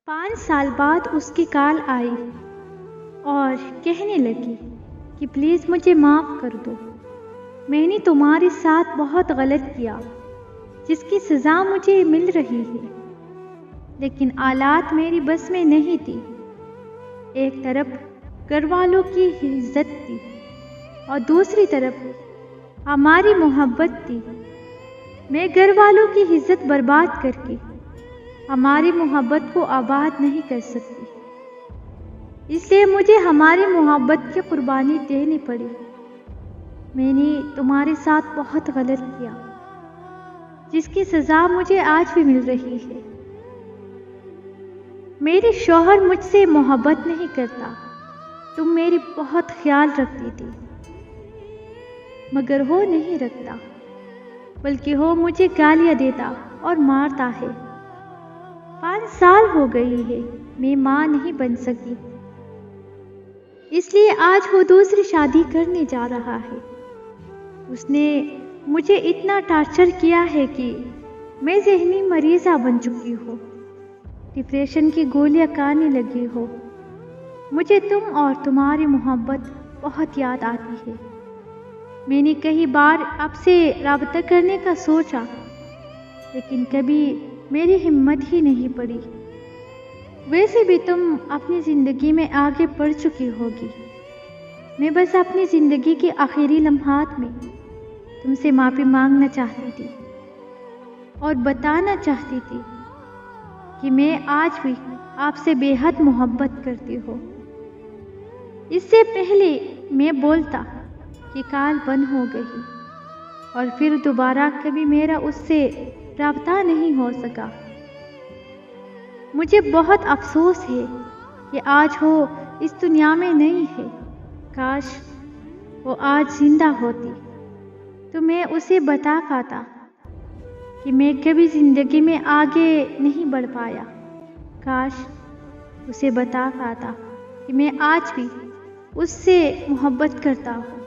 5 साल बाद उसकी कॉल आई और कहने लगी कि प्लीज़ मुझे माफ़ कर दो। मैंने तुम्हारे साथ बहुत गलत किया जिसकी सज़ा मुझे मिल रही है, लेकिन हालात मेरी बस में नहीं थी। एक तरफ घर वालों की इज्जत थी और दूसरी तरफ हमारी मोहब्बत थी। मैं घर वालों की इज्जत बर्बाद करके हमारी मोहब्बत को आबाद नहीं कर सकती, इसलिए मुझे हमारी मोहब्बत की कुर्बानी देनी पड़ी। मैंने तुम्हारे साथ बहुत गलत किया जिसकी सज़ा मुझे आज भी मिल रही है। मेरे शौहर मुझसे मोहब्बत नहीं करता। तुम मेरी बहुत ख्याल रखती थी, मगर वो नहीं रखता, बल्कि वो मुझे गालियाँ देता और मारता है। 5 साल हो गई है, मैं माँ नहीं बन सकी, इसलिए आज वो दूसरी शादी करने जा रहा है। उसने मुझे इतना टॉर्चर किया है कि मैं ज़हनी मरीज़ा बन चुकी हूँ। डिप्रेशन की गोलियाँ खाने लगी हो। मुझे तुम और तुम्हारी मोहब्बत बहुत याद आती है। मैंने कई बार आपसे राब्ता करने का सोचा, लेकिन कभी मेरी हिम्मत ही नहीं पड़ी। वैसे भी तुम अपनी ज़िंदगी में आगे बढ़ चुकी होगी। मैं बस अपनी ज़िंदगी के आखिरी लम्हात में तुमसे माफ़ी मांगना चाहती थी और बताना चाहती थी कि मैं आज भी आपसे बेहद मोहब्बत करती हूँ। इससे पहले मैं बोलता कि कॉल बंद हो गई और फिर दोबारा कभी मेरा उससे राब्ता नहीं हो सका। मुझे बहुत अफसोस है कि आज वो इस दुनिया में नहीं है। काश वो आज जिंदा होती तो मैं उसे बता पाता कि मैं कभी ज़िंदगी में आगे नहीं बढ़ पाया। काश उसे बता पाता कि मैं आज भी उससे मोहब्बत करता हूँ।